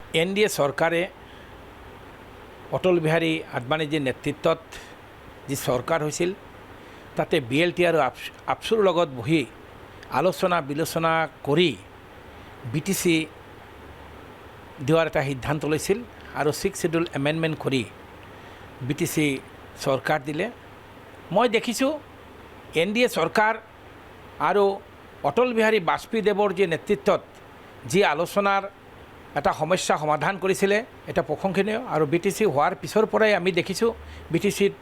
NDA চৰকাৰে অটল বিহাৰী আদবানীজীৰ নেতৃত্বত যি চৰকাৰ হৈছিল তাতে BLT আৰু আপচুৰ লগত বহি আলোচনা বিলোচনা কৰি BTC দিয়াৰ এটা সিদ্ধান্ত লৈছিল আৰু 6th Schedule এমেণ্ডমেণ্ট কৰি BTC চৰকাৰ দিলে। মই দেখিছোঁ NDA চৰকাৰ আৰু অটল বিহাৰী বাজপেয়ীদেৱৰ যি নেতৃত্বত যি আলোচনাৰ এটা সমস্যা সমাধান কৰিছিলে এটা প্ৰশংসনীয় আৰু BTC হোৱাৰ পিছৰ পৰাই আমি দেখিছোঁ BTCত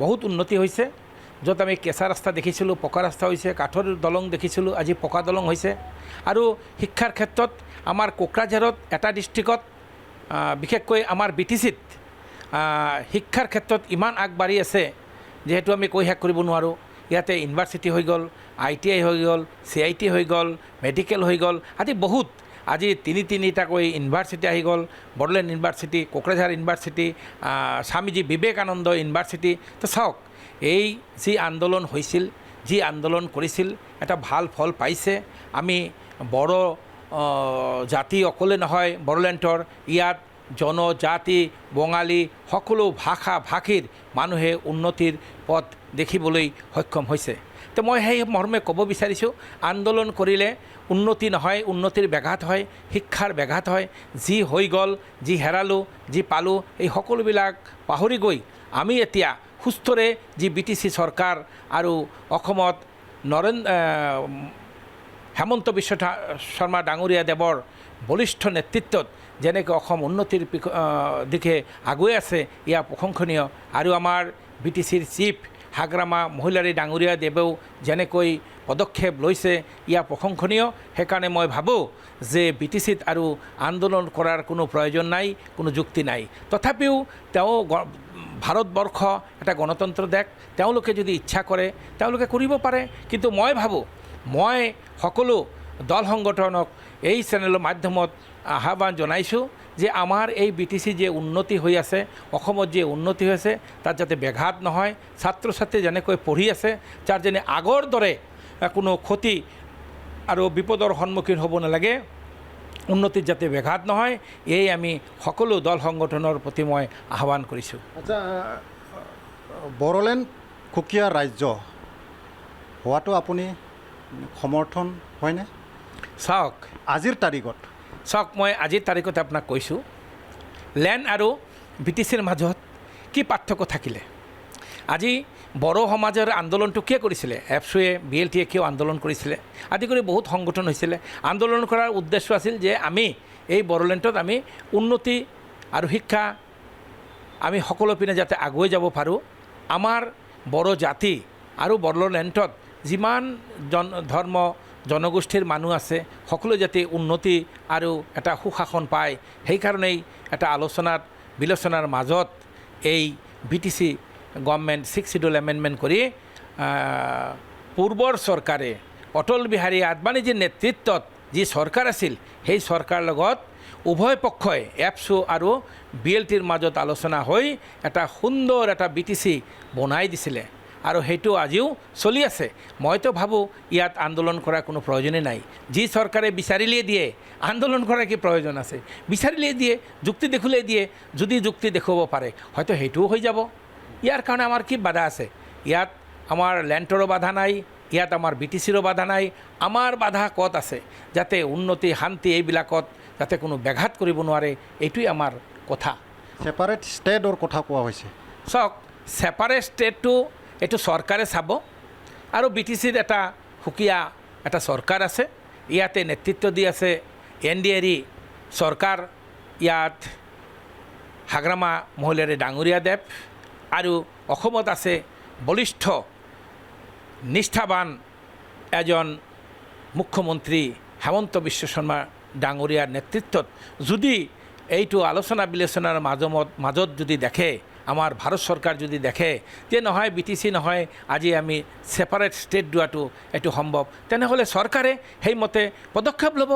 বহুত উন্নতি হৈছে। য'ত আমি কেঁচা ৰাস্তা দেখিছিলোঁ পকা ৰাস্তা হৈছে, কাঠৰ দলং দেখিছিলোঁ আজি পকা দলং হৈছে। আৰু শিক্ষাৰ ক্ষেত্ৰত আমাৰ কোকৰাঝাৰত এটা ডিষ্ট্ৰিক্টত বিশেষকৈ আমাৰ BTCত শিক্ষাৰ ক্ষেত্ৰত ইমান আগবাঢ়ি আছে যিহেতু আমি কৈ শেষ কৰিব নোৱাৰোঁ। ইয়াতে ইউনিভাৰ্চিটি হৈ গ'ল, ITI হৈ গ'ল, CIT হৈ গ'ল, মেডিকেল হৈ গ'ল আদি বহুত। আজি তিনিটাকৈ ইউনিভাৰ্চিটি আহি গ'ল, Bodoland university, Kokrajhar university, Swamiji Vivekananda university. তো চাওক এই যি আন্দোলন হৈছিল, যি আন্দোলন কৰিছিল এটা ভাল ফল পাইছে। আমি বড়ো জাতি অকলে নহয় বড়োলেণ্ডৰ, ইয়াত জনজাতি বঙালী সকলো ভাষা ভাষীৰ মানুহে উন্নতিৰ পথ দেখিবলৈ সক্ষম হৈছে। তো মই সেই মৰ্মে ক'ব বিচাৰিছোঁ আন্দোলন কৰিলে উন্নতি নহয়, উন্নতিৰ ব্যাঘাত হয়, শিক্ষাৰ ব্যাঘাত হয়। যি হৈ গ'ল, যি হেৰালোঁ, যি পালোঁ এই সকলোবিলাক পাহৰি গৈ আমি এতিয়া সুস্থৰে যি BTC চৰকাৰ আৰু অসমত হেমন্ত বিশ্ব শৰ্মা ডাঙৰীয়া দেৱৰ বলিষ্ঠ নেতৃত্বত যেনেকৈ অসম উন্নতিৰ দিশে আগুৱাই আছে ইয়া প্ৰশংসনীয়। আৰু আমাৰ BTCৰ চিফ হাগ্ৰামা মহিলাৰী ডাঙৰীয়া দেৱেও যেনেকৈ পদক্ষেপ লৈছে ইয়া প্ৰশংসনীয়। সেইকাৰণে মই ভাবোঁ যে BTCত আৰু আন্দোলন কৰাৰ কোনো প্ৰয়োজন নাই, কোনো যুক্তি নাই। তথাপিও তেওঁ ভাৰতবৰ্ষ এটা গণতন্ত্ৰ দেশ, তেওঁলোকে যদি ইচ্ছা কৰে তেওঁলোকে কৰিব পাৰে। কিন্তু মই ভাবোঁ মই সকলো দল সংগঠনক এই চেনেলৰ মাধ্যমত আহ্বান জনাইছোঁ যে আমাৰ এই BTC যে উন্নতি হৈ আছে, অসমত যে উন্নতি হৈ আছে তাত যাতে ব্যাঘাত নহয়। ছাত্ৰ ছাত্ৰী যেনেকৈ পঢ়ি আছে তাৰ যেনে আগৰ দৰে কোনো ক্ষতি আৰু বিপদৰ সন্মুখীন হ'ব নালাগে, উন্নতিত যাতে ব্যাঘাত নহয়, এই আমি সকলো দল সংগঠনৰ প্ৰতি মই আহ্বান কৰিছোঁ। আচ্ছা, বড়োলেণ্ড সুকীয়া ৰাজ্য হোৱাটো আপুনি সমৰ্থন হয়নে? চাওক আজিৰ তাৰিখত মই আজিৰ তাৰিখত আপোনাক কৈছোঁ লেণ্ড আৰু BTCৰ মাজত কি পাৰ্থক্য থাকিলে। আজি বড়ো সমাজৰ আন্দোলনটো কিয় কৰিছিলে? এপছুৱে BLTয়ে কিয় আন্দোলন কৰিছিলে? আদি কৰি বহুত সংগঠন হৈছিলে। আন্দোলন কৰাৰ উদ্দেশ্য আছিল যে আমি এই বড়োলেণ্ডত আমি উন্নতি আৰু শিক্ষা আমি সকলো পিনে যাতে আগুৱাই যাব পাৰোঁ। আমাৰ বড়ো জাতি আৰু বড়োলেণ্ডত যিমান ধৰ্ম জনগোষ্ঠীৰ মানুহ আছে সকলো যাতে উন্নতি আৰু এটা সুশাসন পায়, সেইকাৰণেই এটা আলোচনাত বিলোচনাৰ মাজত এই BTC government 6th Schedule amendment কৰি পূৰ্বৰ চৰকাৰে অটল বিহাৰী আদবানীজীৰ নেতৃত্বত যি চৰকাৰ আছিল সেই চৰকাৰৰ লগত উভয় পক্ষই এপছু আৰু BLTৰ মাজত আলোচনা হৈ এটা সুন্দৰ এটা BTC বনাই দিছিলে আৰু সেইটো আজিও চলি আছে। মইতো ভাবোঁ ইয়াত আন্দোলন কৰাৰ কোনো প্ৰয়োজনেই নাই। যি চৰকাৰে বিচাৰিলেই দিয়ে, আন্দোলন কৰাৰ কি প্ৰয়োজন আছে? বিচাৰিলেই দিয়ে, যুক্তি দেখিলেই দিয়ে। যদি যুক্তি দেখুৱাব পাৰে হয়তো সেইটোও হৈ যাব। ইয়াৰ কাৰণে আমাৰ কি বাধা আছে? ইয়াত আমাৰ লেণ্ডৰো বাধা নাই, ইয়াত আমাৰ BTCৰো বাধা নাই। আমাৰ বাধা ক'ত আছে? যাতে উন্নতি শান্তি এইবিলাকত যাতে কোনো ব্যাঘাত কৰিব নোৱাৰে, এইটোৱেই আমাৰ কথা। ছেপাৰেট ষ্টেটৰ কথা কোৱা হৈছে। চাওক ছেপাৰেট ষ্টেটটো এইটো চৰকাৰে চাব আৰু BTCৰ এটা সুকীয়া এটা চৰকাৰ আছে, ইয়াতে নেতৃত্ব দি আছে NDA চৰকাৰ। ইয়াত হাগ্ৰামা মহিলাৰী ডাঙৰীয়া দেৱ আৰু অসমত আছে বলিষ্ঠ নিষ্ঠাবান এজন মুখ্যমন্ত্ৰী হেমন্ত বিশ্ব শৰ্মা ডাঙৰীয়াৰ নেতৃত্বত যদি এইটো আলোচনা বিলোচনাৰ মাজত যদি দেখে, আমাৰ ভাৰত চৰকাৰ যদি দেখে যে নহয় BTC নহয় আজি আমি ছেপাৰেট ষ্টেট দিয়াটো এইটো সম্ভৱ, তেনেহ'লে চৰকাৰে সেইমতে পদক্ষেপ ল'ব।